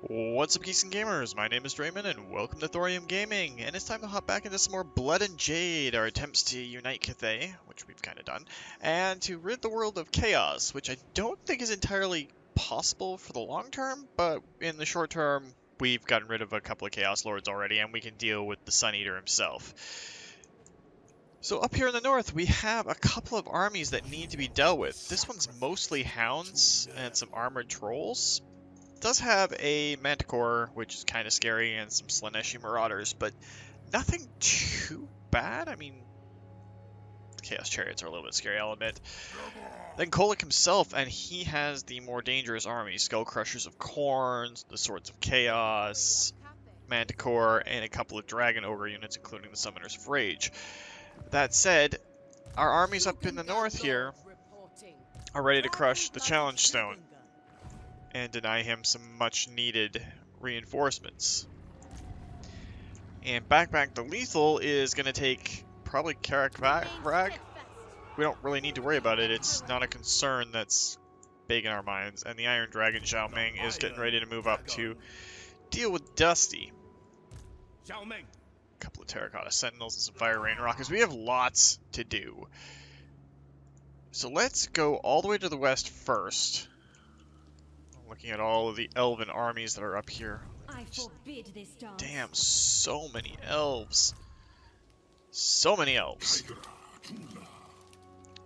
What's up, geeks and gamers? My name is Drementfh, and welcome to Thorium Gaming. And it's time to hop back into some more Blood and Jade, our attempts to unite Cathay, which we've kind of done, and to rid the world of chaos, which I don't think is entirely possible for the long term, but in the short term, we've gotten rid of a couple of Chaos Lords already, and we can deal with the Suneater himself. So up here in the north, we have a couple of armies that need to be dealt with. This one's mostly hounds and some armored trolls. It does have a manticore, which is kind of scary, and some Slaaneshi marauders, but nothing too bad. I mean, Chaos Chariots are a little bit scary, I'll admit. Then Kolek himself, and he has the more dangerous army. Skull Crushers of Khorne, the Swords of Chaos, Manticore, and a couple of Dragon Ogre units, including the Summoners of Rage. That said, our armies up in the north here are ready to crush the Challenge Stone and deny him some much-needed reinforcements. And back to lethal is going to take probably Caravan. We don't really need to worry about it. It's not a concern that's big in our minds. And the Iron Dragon Xiao Ming is getting ready to move up to deal with Dusty. A couple of Terracotta Sentinels and some Fire Rain Rockets. We have lots to do. So let's go all the way to the west first. Looking at all of the elven armies that are up here. Damn, so many elves. So many elves.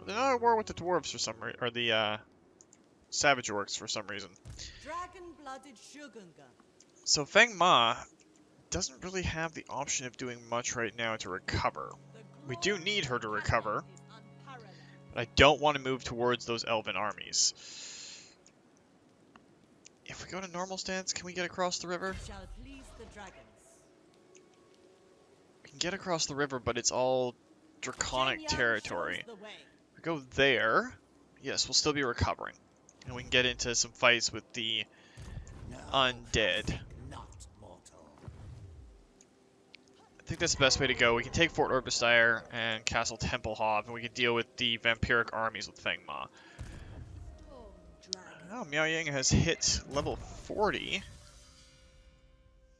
They're not at war with the dwarves for some reason, or the savage orcs for some reason. So Feng Ma doesn't really have the option of doing much right now to recover. We do need her to recover, but I don't want to move towards those elven armies. If we go to normal stance, can we get across the river? We can get across the river, but it's all draconic territory. If we go there, yes, we'll still be recovering. And we can get into some fights with the undead. I think that's the best way to go. We can take Fort Orbistire and Castle Templehof, and we can deal with the Vampiric armies with Feng Ma. Oh, Miao Ying has hit level 40.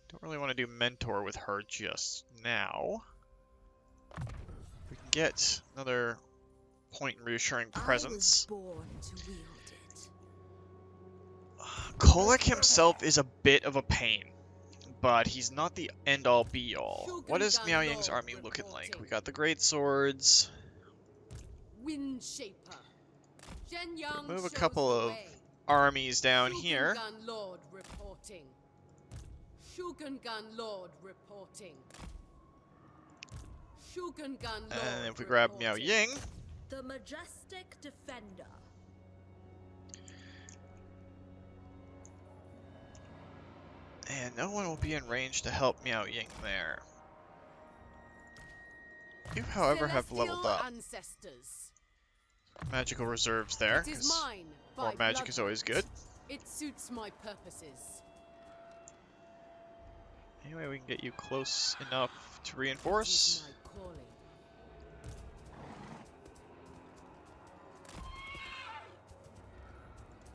Don't really want to do Mentor with her just now. We can get another point in Reassuring Presence. Kolek himself is a bit of a pain, but he's not the end-all be-all. What is Miao Ying's army looking like? We got the Great Swords. Move a couple of armies down here. And if we grab Miao Ying, the majestic defender. And no one will be in range to help Miao Ying there. You, however, have leveled up. Magical reserves there, because more magic is always good. It suits my purposes. Anyway, we can get you close enough to reinforce.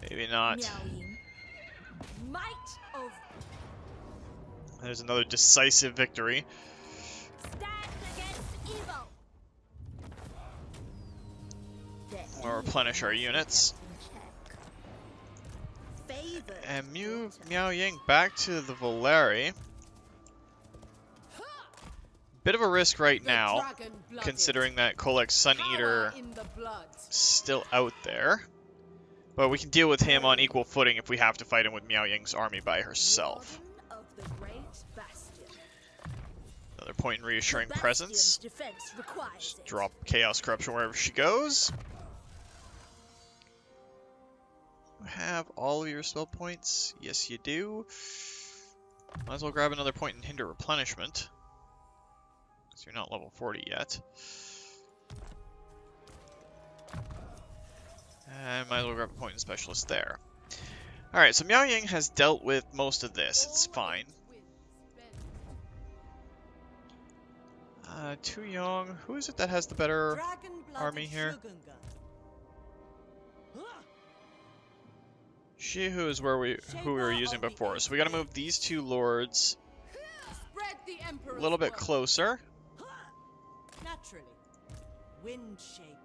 Maybe not. Might of There's another decisive victory. stand against evil. We'll replenish our units. And move Miao Ying back to the Valeri. Bit of a risk right now, considering that Kolek's Suneater is still out there. But we can deal with him on equal footing if we have to fight him with Miao Ying's army by herself. Another point in Reassuring Presence. Just drop Chaos Corruption wherever she goes. You have all of your spell points? Yes, you do. Might as well grab another point in Hinder Replenishment, because you're not level 40 yet. And might as well grab a point in Specialist there. Alright, so Miao Ying has dealt with most of this. It's fine. Tu Yong, who is it that has the better army here? Shihu is who we were using before, so we gotta move these two lords Spread the a Emperor's little bit word. closer. Naturally. Wind Shaper.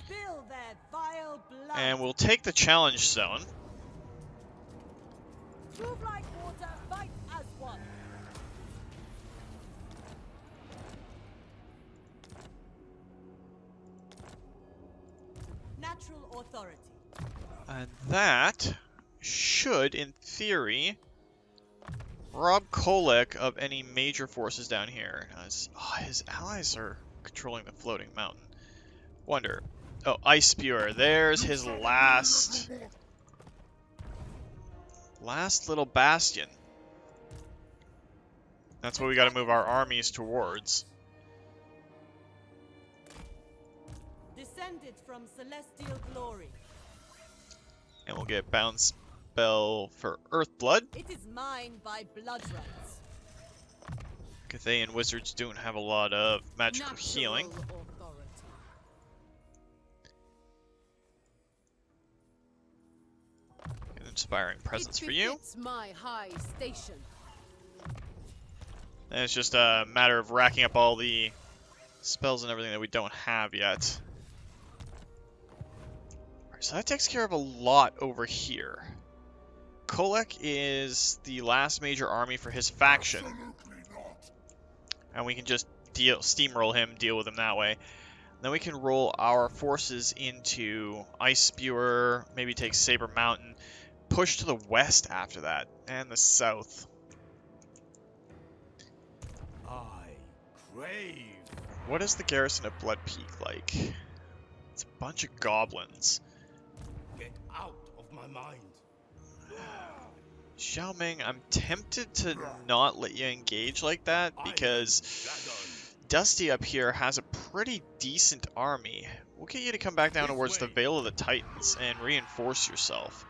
Spill their vile blood. And we'll take the challenge zone. Move like water, fight as one. Natural authority. And that should, in theory, rob Kolek of any major forces down here. His allies are controlling the floating mountain. Wonder. Oh, Ice Spewer. There's his last little bastion. That's what we got to move our armies towards. Descended from celestial glory. And we'll get bounce spell for Earthblood. It is mine by blood rights. Cathay and wizards don't have a lot of magical Natural healing. authority. An inspiring presence It for you. befits my high station. And it's just a matter of racking up all the spells and everything that we don't have yet. Alright, so that takes care of a lot over here. Kolek is the last major army for his faction. And we can just steamroll him, deal with him that way. Then we can roll our forces into Ice Spewer, maybe take Saber Mountain, push to the west after that, and the south. I crave. What is the garrison of Blood Peak like? It's a bunch of goblins. Get out of my mind. Xiaoming, I'm tempted to not let you engage like that because Dusty up here has a pretty decent army. We'll get you to come back down towards the Vale of the Titans and reinforce yourself.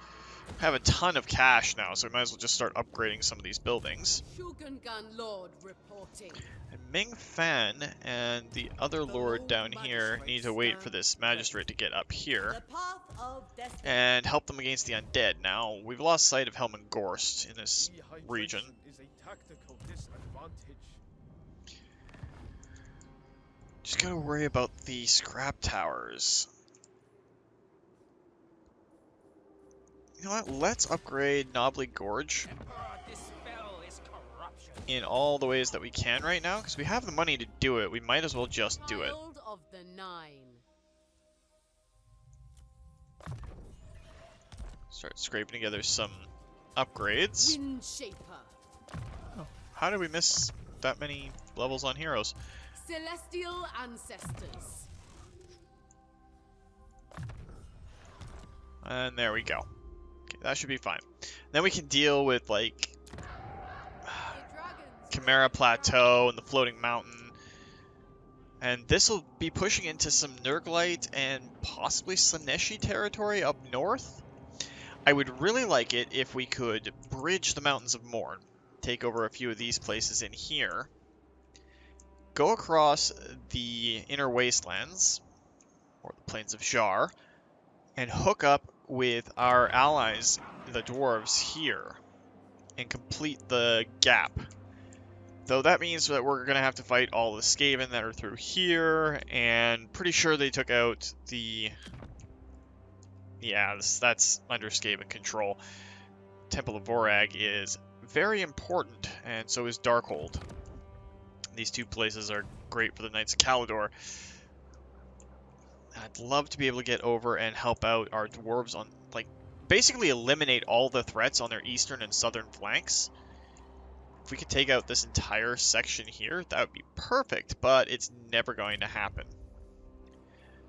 I have a ton of cash now, so we might as well just start upgrading some of these buildings. Shogungan Lord reporting. And Ming Fan and the other lord down here need to wait for this magistrate to get up here The path of destiny. and help them against the undead. Now, we've lost sight of Helm and Gorst in this region. Is a tactical disadvantage. Just gotta worry about the scrap towers. You know what? Let's upgrade Knobbly Gorge in all the ways that we can right now, because we have the money to do it. We might as well just do it. Child of the Nine. Start scraping together some upgrades. Wind Shaper. How did we miss that many levels on heroes? Celestial Ancestors. And there we go. Okay, that should be fine. Then we can deal with, like, Chimera Plateau and the Floating Mountain. And this will be pushing into some Nurglite and possibly Slaneshi territory up north. I would really like it if we could bridge the Mountains of Morn, take over a few of these places in here, go across the Inner Wastelands, or the Plains of Jar, and hook up with our allies, the dwarves, here, and complete the gap. Though that means that we're going to have to fight all the Skaven that are through here, and pretty sure they took out the... Yeah, that's under Skaven control. Temple of Vorag is very important, and so is Darkhold. These two places are great for the Knights of Caledor. I'd love to be able to get over and help out our dwarves on, like, basically eliminate all the threats on their eastern and southern flanks. If we could take out this entire section here, that would be perfect, but it's never going to happen.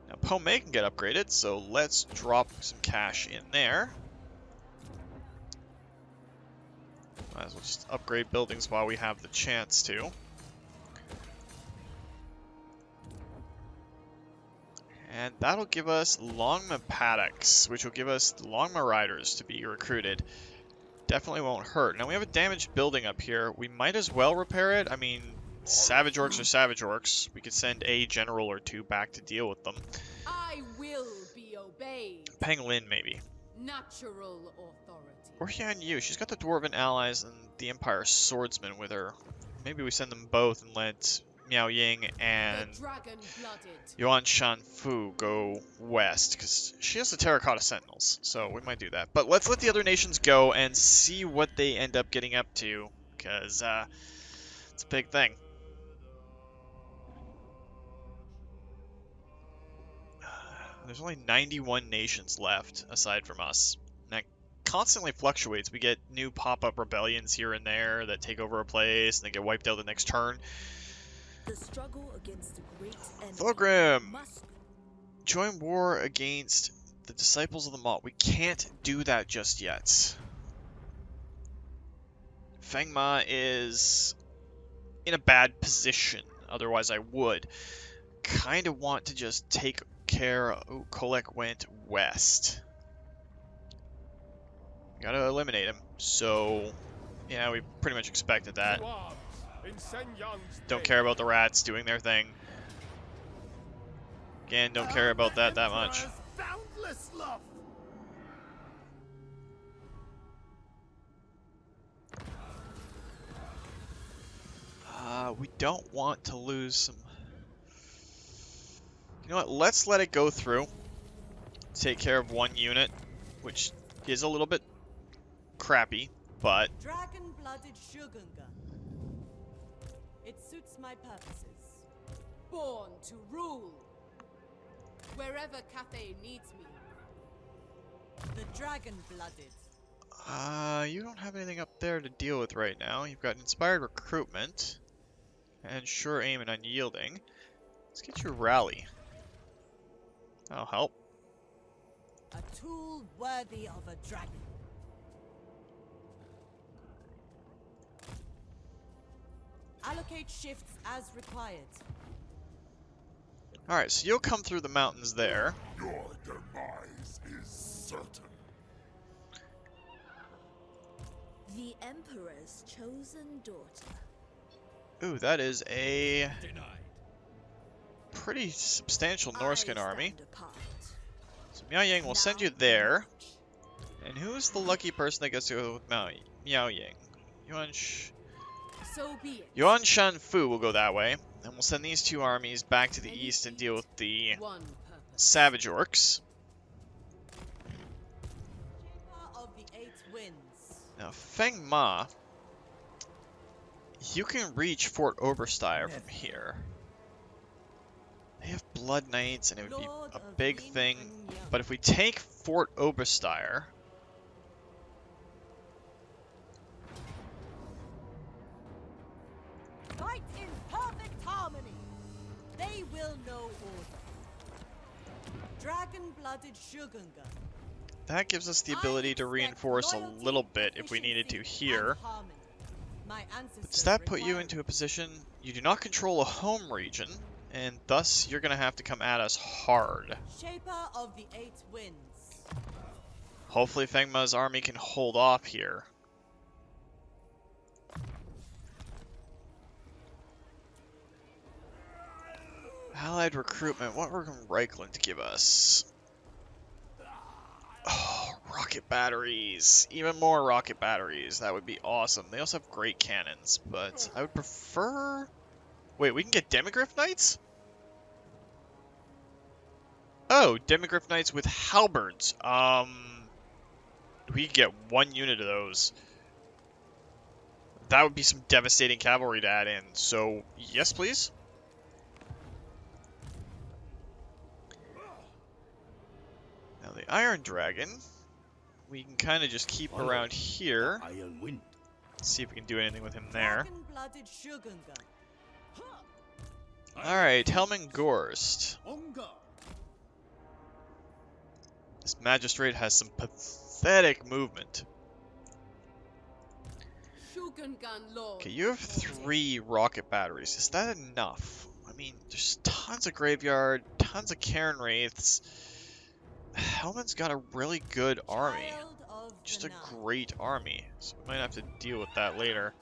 Now, Pome can get upgraded, so let's drop some cash in there. Might as well just upgrade buildings while we have the chance to. And that'll give us Longma Paddocks, which will give us Longma Riders to be recruited. Definitely won't hurt. Now we have a damaged building up here. We might as well repair it. I mean, Savage Orcs are Savage Orcs. We could send a general or two back to deal with them. I will be obeyed. Penglin, maybe. Natural authority. Or Yan Yu. She's got the Dwarven allies and the Empire swordsman with her. Maybe we send them both and let Miao Ying and The dragon-blooded. Yuan Shanfu go west, because she has the Terracotta Sentinels, so we might do that. But let's let the other nations go and see what they end up getting up to, because it's a big thing. There's only 91 nations left, aside from us. And that constantly fluctuates. We get new pop-up rebellions here and there that take over a place, and they get wiped out the next turn. The struggle against the great enemy Thorgrim! must Join war against the Disciples of the Maw. We can't do that just yet. Feng Ma is in a bad position. Otherwise, I would. Kind of want to just take care. Oh, Kolek went west. Gotta eliminate him. So, yeah, we pretty much expected that. Don't care about the rats doing their thing. Again, don't care about that much. Boundless love. We don't want to lose some... You know what? Let's let it go through. Take care of one unit, which is a little bit crappy, but... Dragon-blooded Shogunga. It suits my purposes. Born to rule. Wherever Cathay needs me. The dragon-blooded. You don't have anything up there to deal with right now. You've got inspired recruitment and sure aim and unyielding. Let's get you rally. That'll help. A tool worthy of a dragon. Allocate shifts as required. Alright, so you'll come through the mountains there. Your demise is certain. the Emperor's chosen daughter. Ooh, that is a Denied. pretty substantial Norscan I army. stand apart. So Miao Ying will send you Now there. And who's the lucky person that gets to go with Miao Ying? So be it. Yuan Shanfu will go that way. And we'll send these two armies back to the east and deal with the One purpose. Savage Orcs. Shaper of the Eight Winds. Now, Feng Ma, you can reach Fort Oberstyre from here. They have Blood Knights, and it would be Lord a of big Yin thing. and Yang. But if we take Fort Oberstyre, Fight in perfect harmony. They will know order. Dragon-blooded Shogunga. that gives us the ability to reinforce a little bit if we needed to here. But does that put you into a position you do not control a home region, and thus you're going to have to come at us hard. Shaper of the Eight Winds. Hopefully Feng Ma's army can hold off here. Allied recruitment, what we're going Reichland to give us? Oh, rocket batteries. Even more rocket batteries. That would be awesome. They also have great cannons, but I would prefer... Wait, we can get Demigryph Knights? Oh, Demigryph Knights with halberds. We could get one unit of those. That would be some devastating cavalry to add in. So, yes, please. Now, the Iron Dragon, we can kind of just keep around here. Iron Wind. See if we can do anything with him there. Dragon-blooded Shogunga. Alright, Helming Gorst. Onga. This Magistrate has some pathetic movement. Shogungan Lord. Okay, you have 3 rocket batteries. Is that enough? I mean, there's tons of Graveyard, tons of Cairn Wraiths. Helman's got a really good army. Child of Just the a Night. great army. So we might have to deal with that later.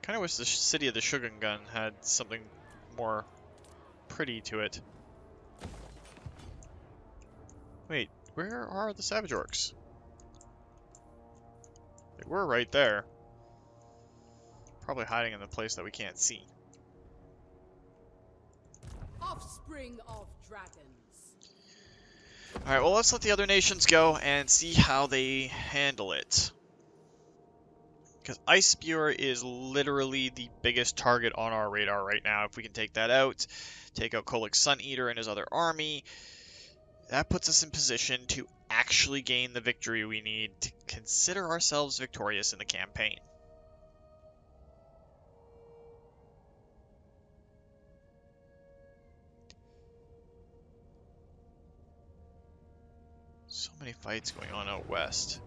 Kind of wish the city of the Shogungun had something more pretty to it. Wait, where are the Savage Orcs? They were right there. Probably hiding in the place that we can't see. Offspring of dragons. Alright, well, let's let the other nations go and see how they handle it. Because Ice Spewer is literally the biggest target on our radar right now. If we can take that out, take out Kolik's Suneater and his other army, that puts us in position to actually gain the victory we need to consider ourselves victorious in the campaign. So many fights going on out west.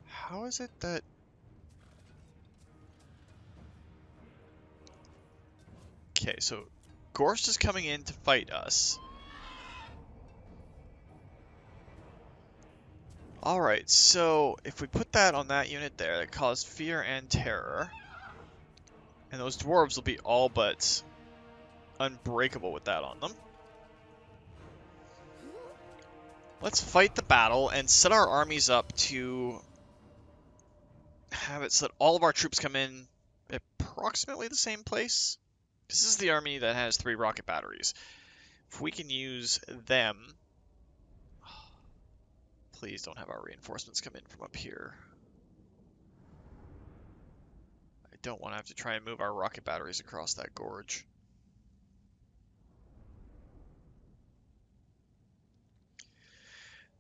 How is it that... Okay, so Gorst is coming in to fight us. Alright, so if we put that on that unit there, that caused fear and terror. And those dwarves will be all but unbreakable with that on them. Let's fight the battle and set our armies up to have it so that all of our troops come in at approximately the same place. This is the army that has 3 rocket batteries. If we can use them... Please don't have our reinforcements come in from up here. I don't want to have to try and move our rocket batteries across that gorge.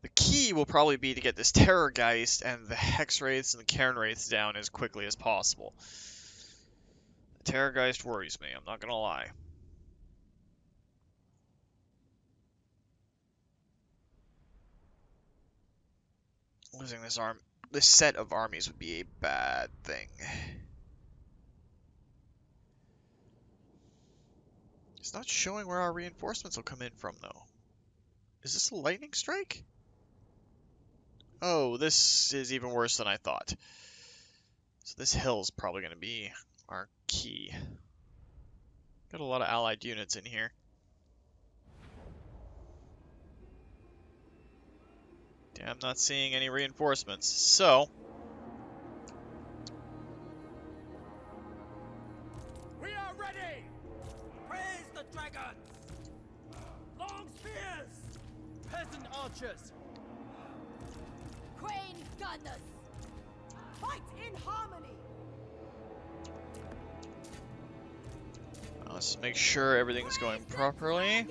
The key will probably be to get this Terrorgeist and the Hex Wraiths and the Cairn Wraiths down as quickly as possible. The Terrorgeist worries me, I'm not gonna lie. Losing this set of armies would be a bad thing. It's not showing where our reinforcements will come in from, though. Is this a lightning strike? Oh, this is even worse than I thought. So this hill's probably going to be our key. Got a lot of allied units in here. Damn, I'm not seeing any reinforcements. So... We are ready! Praise the dragons! Long spears! Peasant archers! Crane gunners! Fight in harmony! Let's make sure everything's going properly.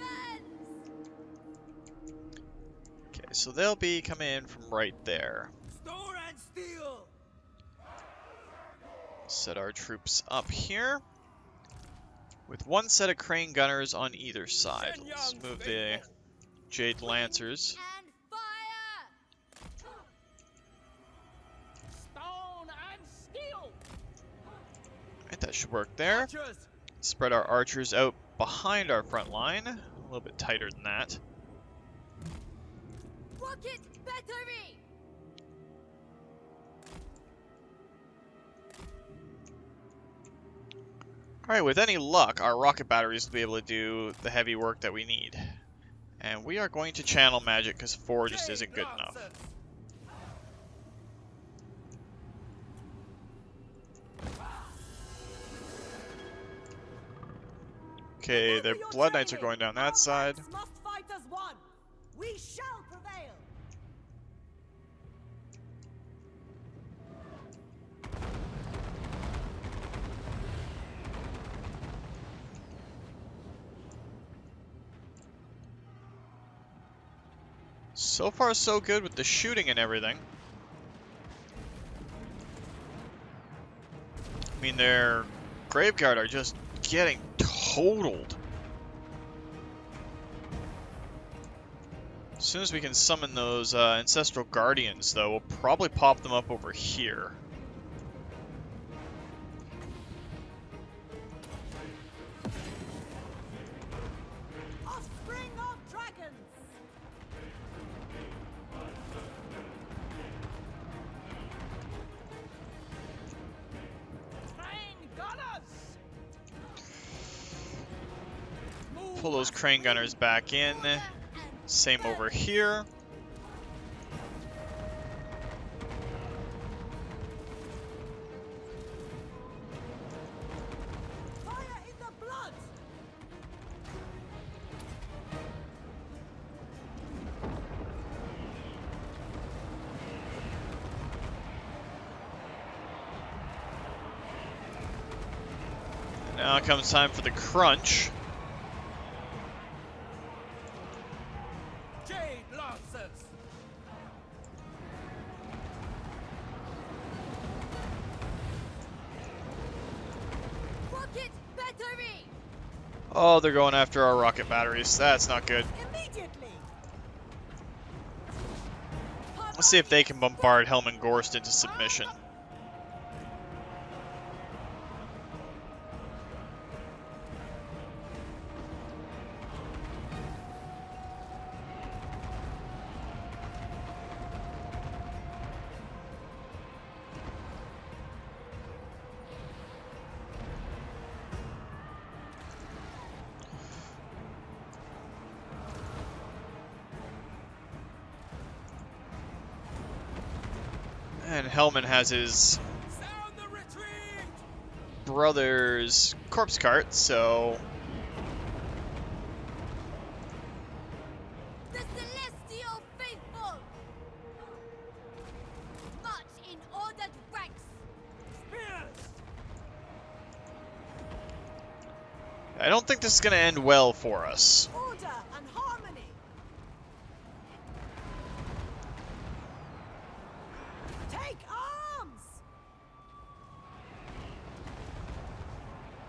Okay, so they'll be coming in from right there. Store and steel! Set our troops up here. With one set of crane gunners on either side. Let's move the Jade Lancers. And fire! Stone and steel! Right, that should work there. Archers! Spread our archers out behind our front line. A little bit tighter than that. Rocket battery! Alright, with any luck, our rocket batteries will be able to do the heavy work that we need. And we are going to channel magic because 4 just isn't good enough. Okay, their Blood Knights are going down that side. Must fight as one. We shall prevail. So far, so good with the shooting and everything. I mean, their Graveguard are just getting totaled. As soon as we can summon those Ancestral Guardians, though, we'll probably pop them up over here. Offspring of dragons. Train gunners. Move pull those crane gunners back in. Same over here. Fire in the blood! Now comes time for the crunch. Jade Lancers! Rocket battery! Oh, they're going after our rocket batteries. That's not good. Immediately! Let's see if they can bombard Helm Gorst into submission. And Hellman has his Sound the retreat! brother's corpse cart, so The celestial faithful! March in ordered ranks! Spears! I don't think this is going to end well for us. Order and harmony! Take arms!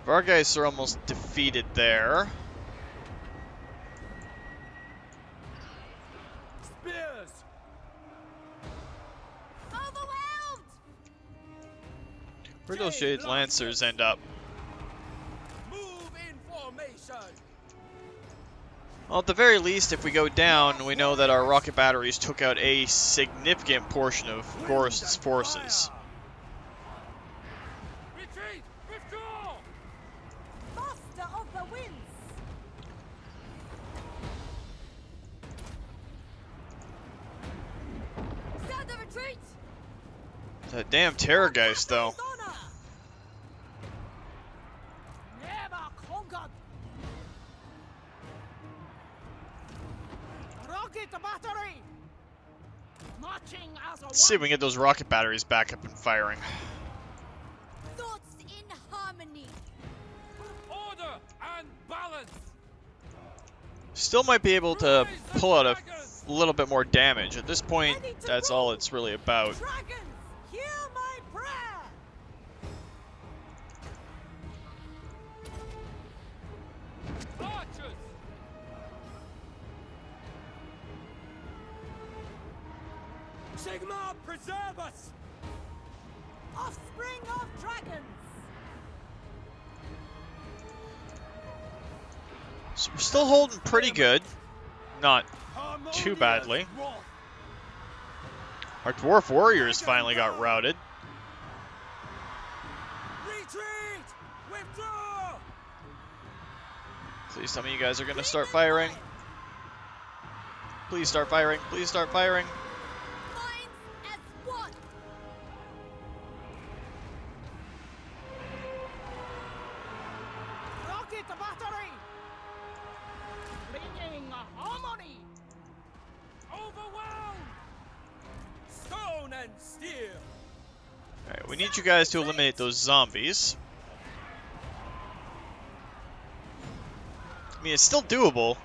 Our guys are almost defeated there. Spears! Overwhelmed! Where'd those Jade Lancers end up? Move in formation! Well, at the very least, if we go down, we know that our rocket batteries took out a significant portion of Gorst's forces. Retreat! Withdraw! Master of the winds! Stand the retreat! That damn Terrorgeist, though. Honor! Never conquered! Rocket battery! Marching as a Let's see if we can get those rocket batteries back up and firing. Thoughts in harmony! Order and balance! Still might be able to pull out a little bit more damage. At this point, that's all it's really about. Dragons, hear my prayer! Archers! Sigma, preserve us! Offspring of dragons! So we're still holding pretty good. Not too badly. Our Dwarf Warriors finally got routed. Retreat! Withdraw! Please tell me you guys are going to start firing. Please start firing. Please start firing. Minds as one! Rocket battery! Bringing harmony! Overwhelmed! Stone and steel! Alright, we need you guys to eliminate those zombies. I mean, it's still doable.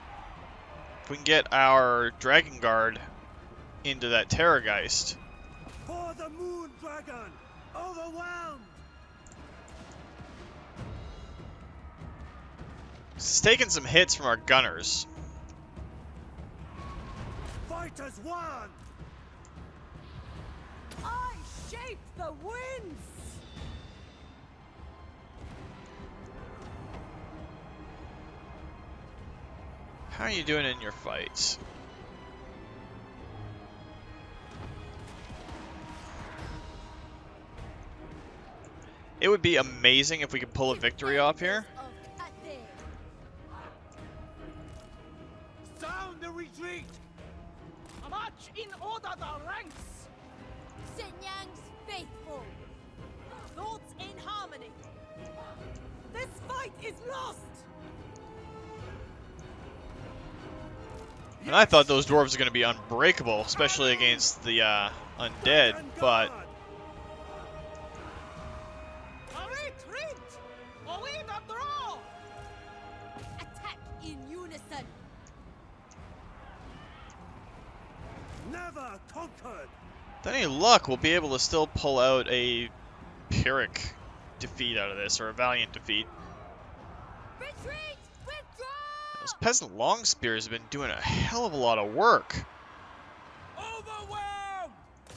If we can get our Dragon Guard into that Terrorgeist. For the moon dragon! Overwhelmed! It's taking some hits from our gunners. Fighters one! I shape the winds! How are you doing in your fights? It would be amazing if we could pull a victory off here. Of Cathay. Sound the retreat! March in order the ranks! Shenyang's faithful. Thoughts in harmony. This fight is lost. And I thought those dwarves were going to be unbreakable, especially against the undead, but Retreat! Or we the draw! Attack in unison. Never conquered! with any luck, we'll be able to still pull out a Vampiric defeat out of this, or a Valiant defeat. Retreat! Withdraw! Those peasant long spears have been doing a hell of a lot of work. Overwhelmed!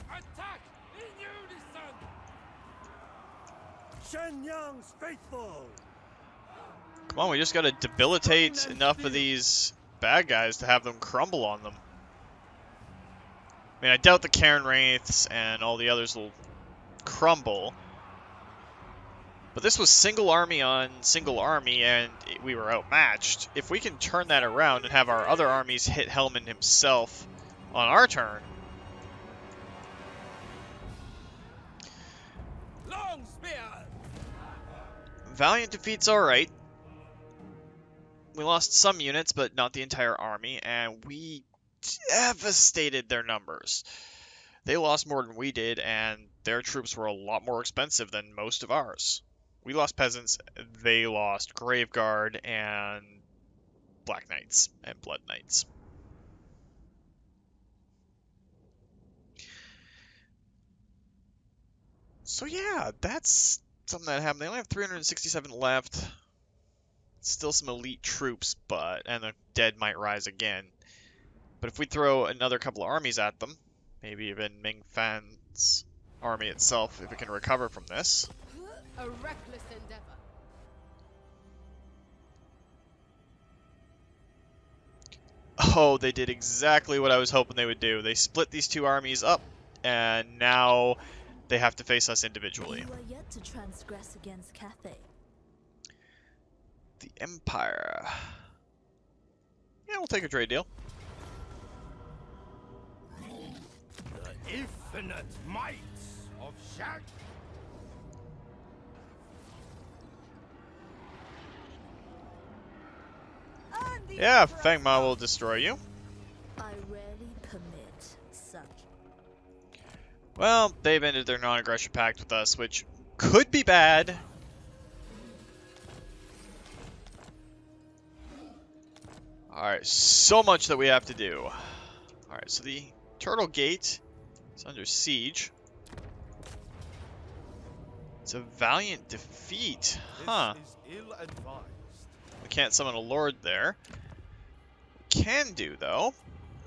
Attack in unison! Shenyang's faithful! Come on, we just gotta debilitate enough of these bad guys to have them crumble on them. I mean, I doubt the Cairn Wraiths and all the others will crumble. But this was single army on single army, and we were outmatched. If we can turn that around and have our other armies hit Hellman himself on our turn. Long spear! Valiant defeat's alright. We lost some units, but not the entire army, and we devastated their numbers. They lost more than we did, and their troops were a lot more expensive than most of ours. We lost peasants, they lost Graveguard and Black Knights and Blood Knights. So yeah, that's something that happened. They only have 367 left. Still some elite troops, and the dead might rise again. But if we throw another couple of armies at them, maybe even Ming Fan's army itself, if it can recover from this. A reckless endeavor. Oh, they did exactly what I was hoping they would do. They split these two armies up, and now they have to face us individually. You are yet to transgress against Cathay. The Empire. Yeah, we'll take a trade deal. The infinite might of Shaq. Yeah, Feng Ma will destroy you. I rarely permit such. Well, they've ended their non-aggression pact with us, which could be bad. Alright, so much that we have to do. Alright, so the Turtle Gate is under siege. It's a valiant defeat. Huh. This is ill-advised. We can't summon a lord there. We can do, though,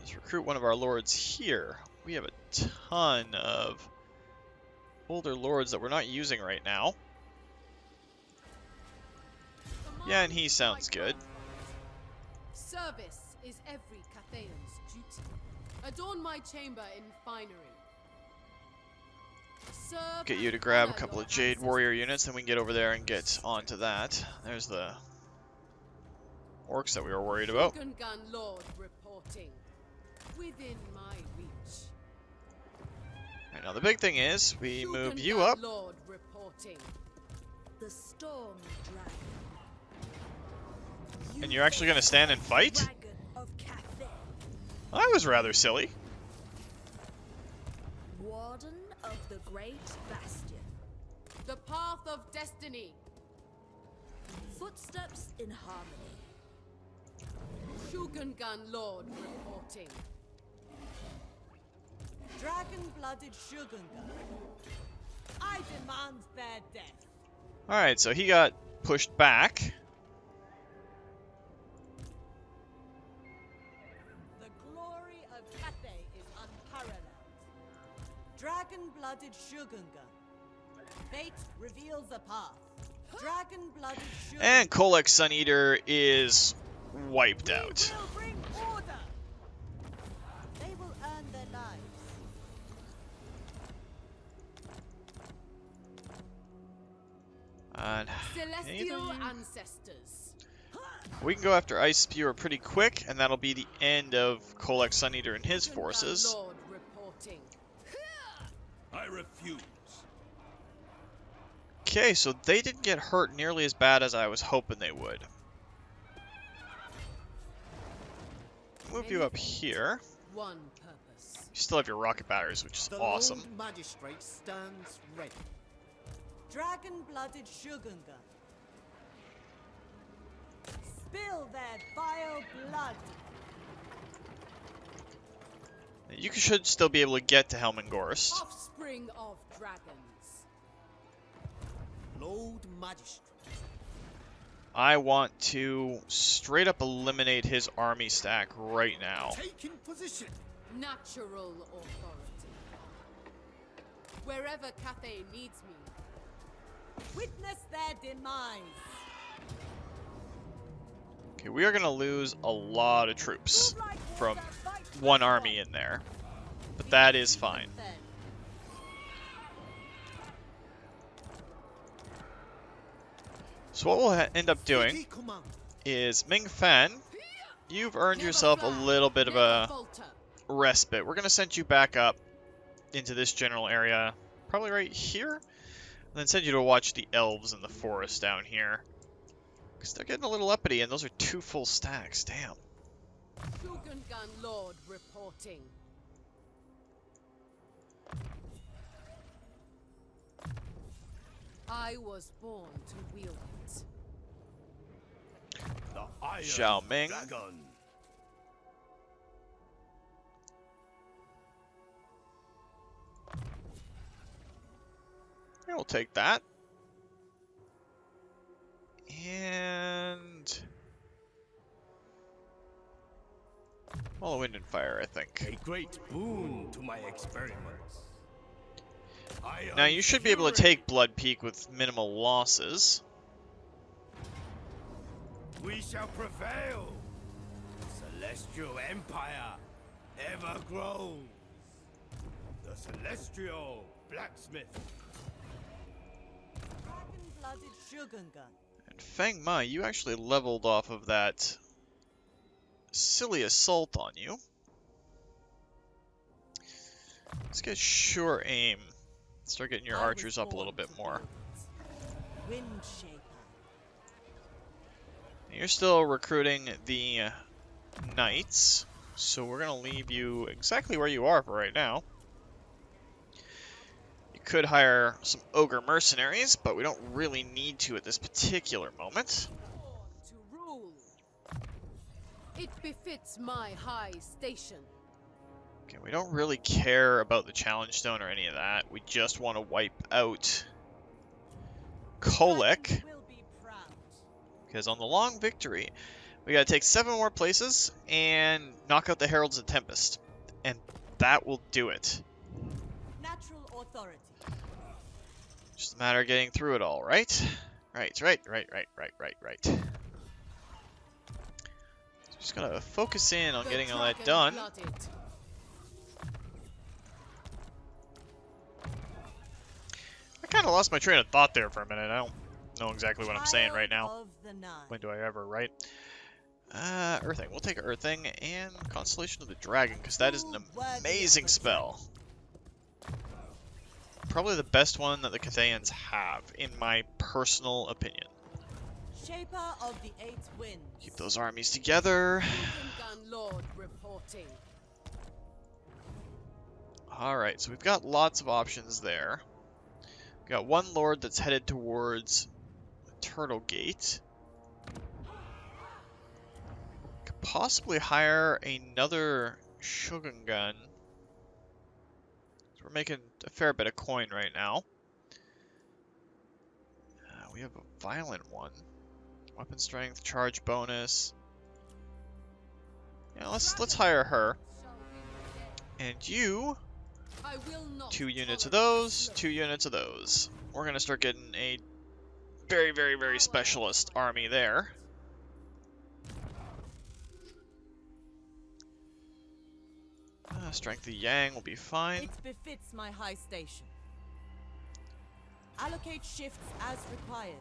is recruit one of our lords here. We have a ton of older lords that we're not using right now. Yeah, and he sounds good. Service is every Cathayan's duty. Adorn my chamber in finery. Serve Get you to and grab a honor couple your of Jade ancestors. warrior units, then we can get over there and get onto that. There's the orcs that we were worried about. Gun Lord reporting. Within my reach. Right, now the big thing is, we move you Shogun up. Lord reporting. The storm dragon. And you're actually going to stand and fight? Dragon of Cathay. Well, that was rather silly. Warden of the Great Bastion. The path of destiny. Footsteps in harmony. Shogun Lord reporting. Dragon-blooded Shogunga. I demand their death. Alright, so he got pushed back. The glory of Cathay is unparalleled. Dragon-blooded Shogunga. Fate reveals a path. Dragon-blooded Shogunga. And Kolek Suneater is wiped out. We will bring order. They will earn their lives. And Celestial anything? ancestors. We can go after Ice Spewer pretty quick, and that'll be the end of Kolek Suneater and his forces. Lord reporting. I refuse. Okay, so they didn't get hurt nearly as bad as I was hoping they would. Move you up here. One purpose. You still have your rocket batteries, which is awesome. Lord Magistrate stands ready. Dragon-blooded Shogungan. Spill their vile blood. You should still be able to get to Helmengorst. Offspring of dragons. Lord Magistrate. I want to straight up eliminate his army stack right now. Taking position. Natural authority. Wherever Cathay needs me. Witness their demise. Okay, we are going to lose a lot of troops from one army in there, but that is fine. So what we'll end up doing City command. is Ming Fan, you've earned yourself a little bit of a respite. We're going to send you back up into this general area, probably right here, and then send you to watch the elves in the forest down here. Because they're getting a little uppity, and those are 2 full stacks. Damn. Shogungan Lord reporting. I was born to wield it. The Iron Xiao Ming. Dragon. Yeah, we'll take that. And... All wind and fire, I think. A great boon to my experiments. Now you should be able to take Blood Peak with minimal losses. We shall prevail. Celestial Empire ever grows. The Celestial Blacksmith. Dragon-blooded Shogungan. And Feng Ma, you actually leveled off of that silly assault on you. Let's get sure aim. Start getting your archers up a little bit more. Windshaper. You're still recruiting the knights, so we're going to leave you exactly where you are for right now. You could hire some ogre mercenaries, but we don't really need to at this particular moment. To rule. It befits my high station. Okay, we don't really care about the challenge stone or any of that. We just want to wipe out Kolek. Dragons will be proud. Because on the long victory, we gotta take 7 more places and knock out the Heralds of Tempest. And that will do it. Natural authority. Just a matter of getting through it all, right? Right. Just gotta focus in on getting all that done. Dragon-blooded. I kinda lost my train of thought there for a minute. I don't know exactly what I'm saying right now. Child of the Nine. When do I ever, right? Earthing. We'll take Earthing and Constellation of the Dragon, because that is an amazing spell. Probably the best one that the Cathayans have, in my personal opinion. Shaper of the Eight Winds. Keep those armies together. Shogungan Lord reporting. Alright, so we've got lots of options there. We've got one lord that's headed towards the Turtle Gate. Could possibly hire another Shogungan. So we're making a fair bit of coin right now. We have a violent one. Weapon strength, charge bonus. Yeah, let's hire her. And you, I will not 2 units of tolerate those, sloth. 2 units of those. We're gonna start getting a very, very, very specialist army there. Strength of Yang will be fine. It befits my high station. Allocate shifts as required.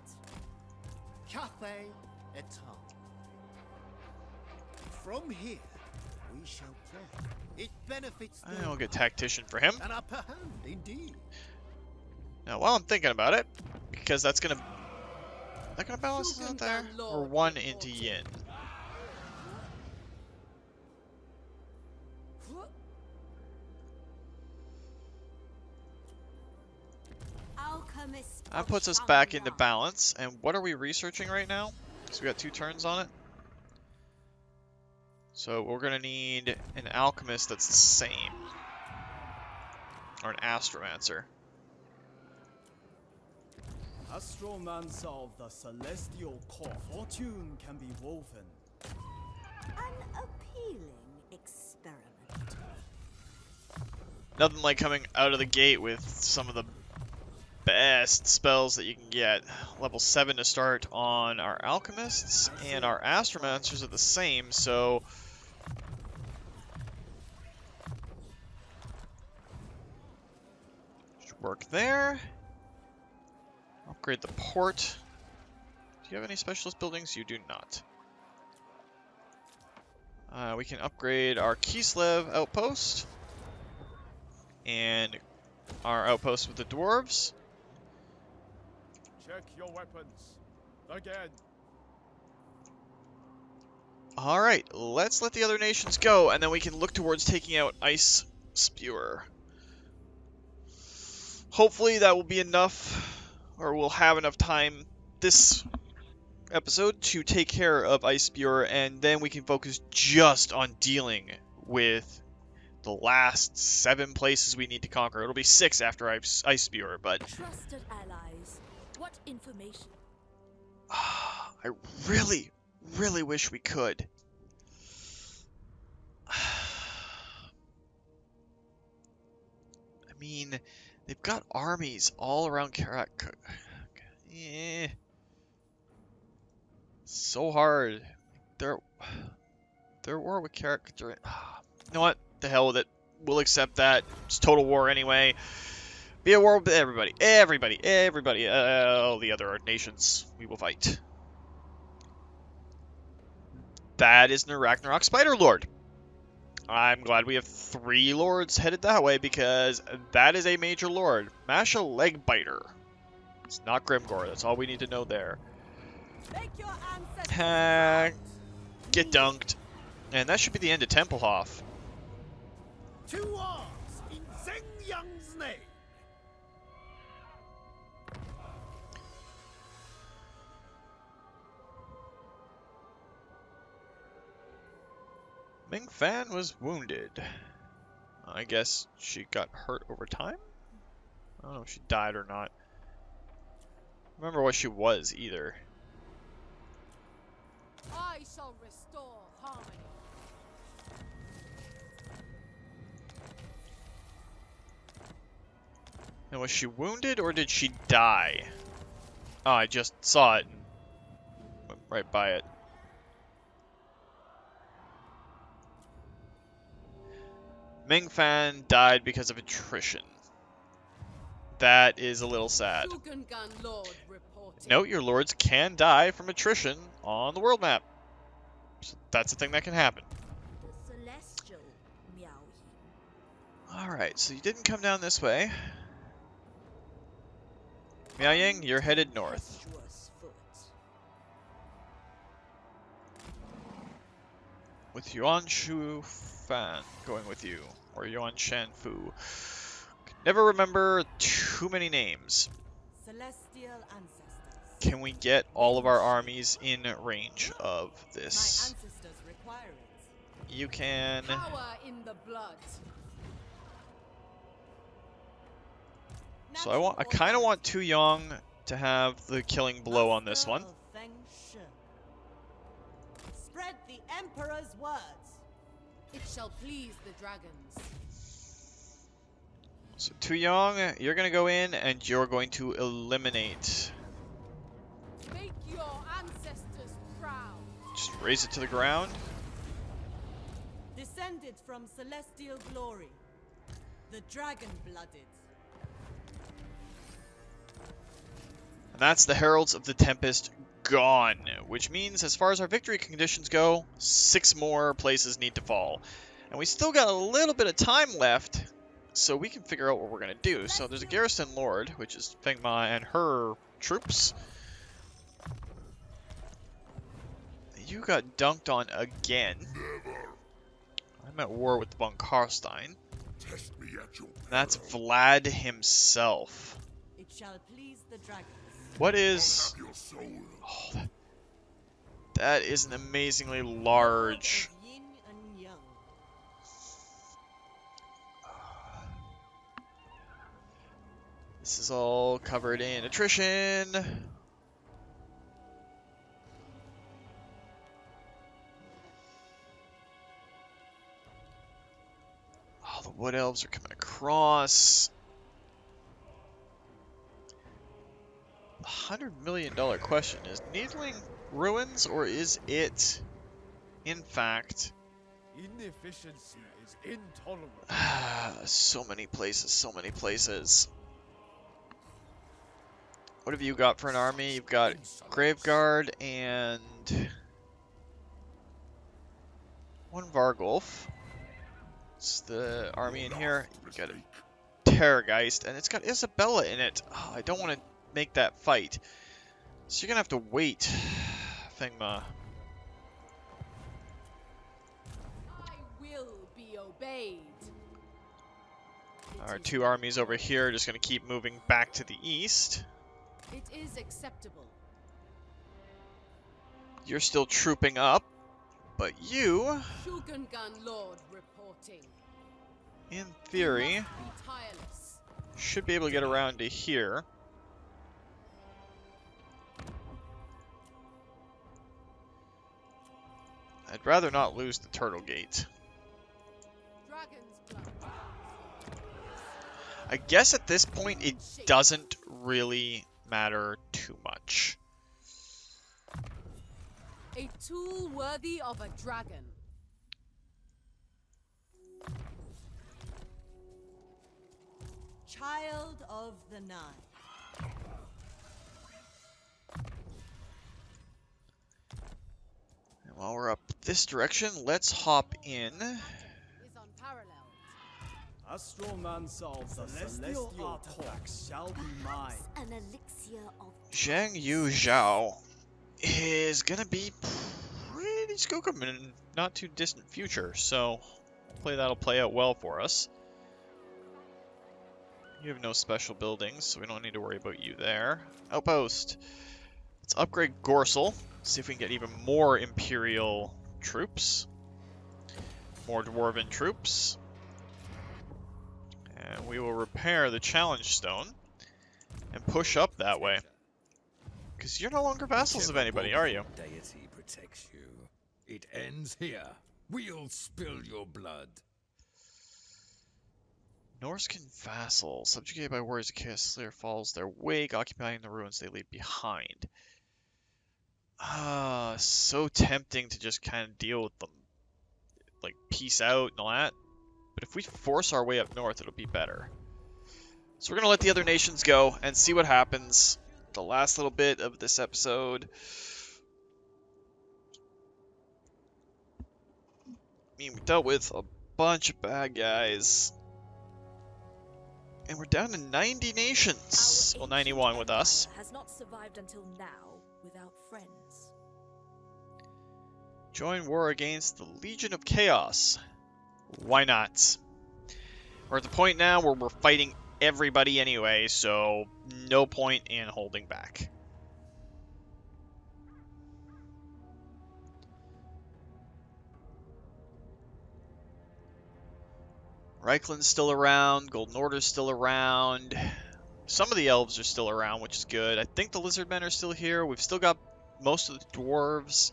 Cathay et al. From here, we shall play. It benefits the I'll get tactician for him. an upper hand, indeed. Now, while I'm thinking about it, because that's gonna balance us out there, or one into yin. Alchemist That of puts us back into Shangri-La. balance. And what are we researching right now? Because we got 2 turns on it. So we're gonna need an alchemist that's the same, or an astromancer. Astromancer of the celestial core. Fortune can be woven. An appealing experiment. Nothing like coming out of the gate with some of the best spells that you can get. Level 7 to start on our alchemists, and our astromancers are the same, so should work there. Upgrade the port. Do you have any specialist buildings? You do not. We can upgrade our Kislev outpost and our outpost with the dwarves. Check your weapons. Again. Alright, let's let the other nations go, and then we can look towards taking out Ice Spewer. Hopefully that will be enough, or we'll have enough time this episode to take care of Ice Spewer, and then we can focus just on dealing with the last 7 places we need to conquer. It'll be 6 after Ice Spewer, but Trusted allies. What information? I really, really wish we could. I mean, they've got armies all around Karak. Eh. So hard. They're at war with Karak. You know what? The hell with it. We'll accept that. It's total war anyway. Be at war with everybody. Everybody. All the other nations. We will fight. That is an Ragnarok Spider Lord. I'm glad we have 3 lords headed that way, because that is a major lord. Masha Legbiter. It's not Grimgore. That's all we need to know there. Make your ancestors Get dunked. And that should be the end of Templehof. To arms in Zheng Yang's name. Ming Fan was wounded. I guess she got hurt over time? I don't know if she died or not. I don't remember what she was either. I shall restore harmony. And was she wounded or did she die? Oh, I just saw it and went right by it. Ming Fan died because of attrition. That is a little sad. Shugengan Lord reporting. Note your lords can die from attrition on the world map. So that's a thing that can happen. The celestial Miao Ying. Alright, so you didn't come down this way. Miao Ying, you're headed north. Tempestuous foot. With Yuan Shu Fan going with you. Or Yuan Shan Fu. Never remember too many names. celestial ancestors. Can we get all of our armies in range of My this? ancestors require it. You can. Power in the blood. So I kind of want Tu Yong to have the killing blow on this one. Master of Feng Shi. Spread the Emperor's words. It shall please the dragons. So Tu Yong, you're gonna go in and you're going to eliminate. Make your ancestors proud. Just raise it to the ground. Descended from celestial glory. The dragon-blooded. And that's the Heralds of the Tempest gone, which means as far as our victory conditions go, 6 more places need to fall. And we still got a little bit of time left, so we can figure out what we're going to do. So there's a garrison lord, which is Feng Ma and her troops. You got dunked on again. I'm at war with von Karstein. That's Vlad himself. It shall please the dragons. What is... Oh, that is an amazingly large... Of yin and yang. This is all covered in attrition. Oh, the wood elves are coming across. The $100 million question is Needling ruins, or is it, in fact... Inefficiency is intolerable. So many places, so many places. What have you got for an army? You've got Graveguard and... 1 Vargulf. It's the army in here. You've got a Terrorgeist, and it's got Isabella in it. Oh, I don't want to make that fight. So you're going to have to wait, Feng Ma. I will be obeyed. Our 2 armies over here are just going to keep moving back to the east. It is acceptable. You're still trooping up, but you, Shogungan Lord reporting. in theory, You must be tireless. should be able to get around to here. I'd rather not lose the Turtle Gate. Dragon's blood. I guess at this point it doesn't really matter too much. A tool worthy of a dragon. Child of the Nine. And while we're up this direction, let's hop in. Is unparalleled. Astromancer of the celestial artifacts shall be mine. An elixir of Zhang Yu Zhao is gonna be pretty skookum in a not too distant future, so hopefully that'll play out well for us. You have no special buildings, so we don't need to worry about you there. Outpost. Let's upgrade Gorsel. See if we can get even more Imperial troops. More Dwarven troops. And we will repair the Challenge Stone and push up that way. Because you're no longer vassals of anybody, are you? Deity protects you. It ends here. We'll spill your blood. Norscan vassal, subjugated by warriors of chaos, Slayer follows their wake, occupying the ruins they leave behind. So tempting to just kind of deal with them. Like, peace out and all that. But if we force our way up north, it'll be better. So we're going to let the other nations go and see what happens. The last little bit of this episode. I mean, we dealt with a bunch of bad guys. And we're down to 90 nations. Well, 91 with us. has not survived until now without friends. Join war against the Legion of Chaos. Why not? We're at the point now where we're fighting everybody anyway, so no point in holding back. Reikland's still around, Golden Order's still around. Some of the elves are still around, which is good. I think the lizardmen are still here. We've still got most of the dwarves.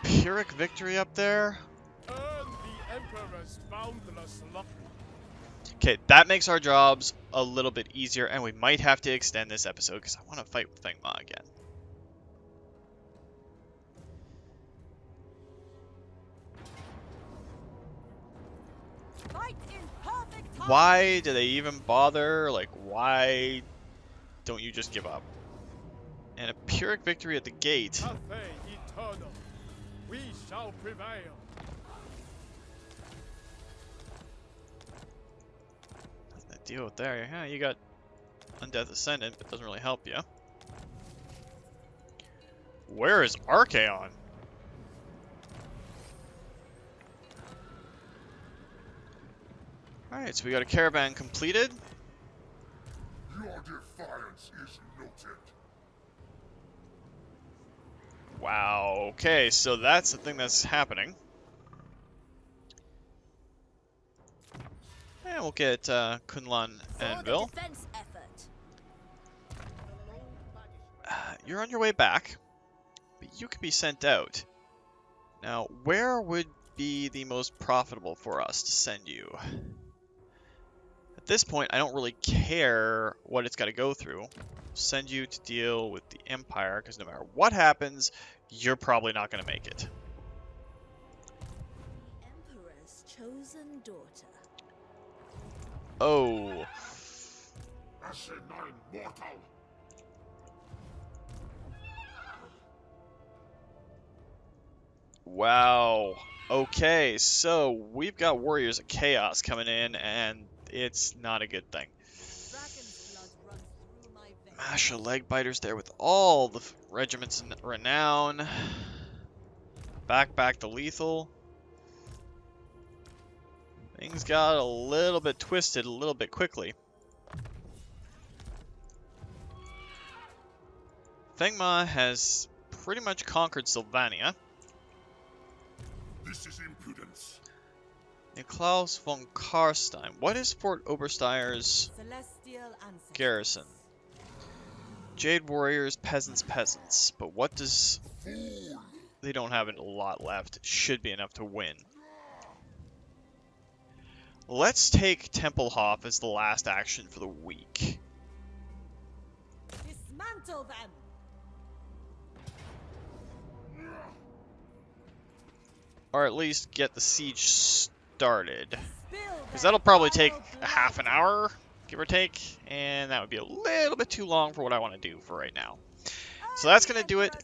Pyrrhic victory up there. Earn the Emperor's boundless love. Okay, that makes our jobs a little bit easier, and we might have to extend this episode because I want to fight with Feng Ma again. Right in perfect time. Why do they even bother? Like, why don't you just give up? And a Pyrrhic victory at the gate. Cathay eternal. We shall prevail. Nothing to deal with there. Yeah, you got Undead Ascendant, but it doesn't really help you. Where is Archaon? Alright, so we got a caravan completed. Your defiance is noted. Wow, okay, so that's the thing that's happening. And we'll get Kunlan Anvil. Defense effort. You're on your way back, but you could be sent out. Now, where would be the most profitable for us to send you? At this point, I don't really care what it's got to go through. Send you to deal with the Empire, because no matter what happens, you're probably not going to make it. Emperor's chosen daughter. Oh. Asinine mortal. Wow. Okay, so we've got Warriors of Chaos coming in, and it's not a good thing. Dragon's blood runs through my veins. Masha leg biters there with all the regiments in renown. Back to lethal. Things got a little bit twisted a little bit quickly. Feng Ma has pretty much conquered Sylvania. This is impudence. Niklaus von Karstein. What is Fort Obersteier's Celestial ancestors. garrison? Jade warriors, peasants. But what does... They don't have a lot left. It should be enough to win. Let's take Templehof as the last action for the week. Dismantle them. Or at least get the siege started. Spill Because their that'll probably take vile a blood. half an hour, give or take. And that would be a little bit too long for what I want to do for right now. So that's going to do it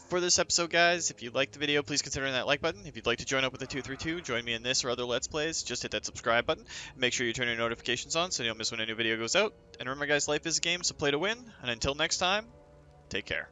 for this episode, guys. If you liked the video, please consider hitting that like button. If you'd like to join up with the 232, join me in this or other Let's Plays, just hit that subscribe button. Make sure you turn your notifications on so you don't miss when a new video goes out. And remember, guys, life is a game, so play to win. And until next time, take care.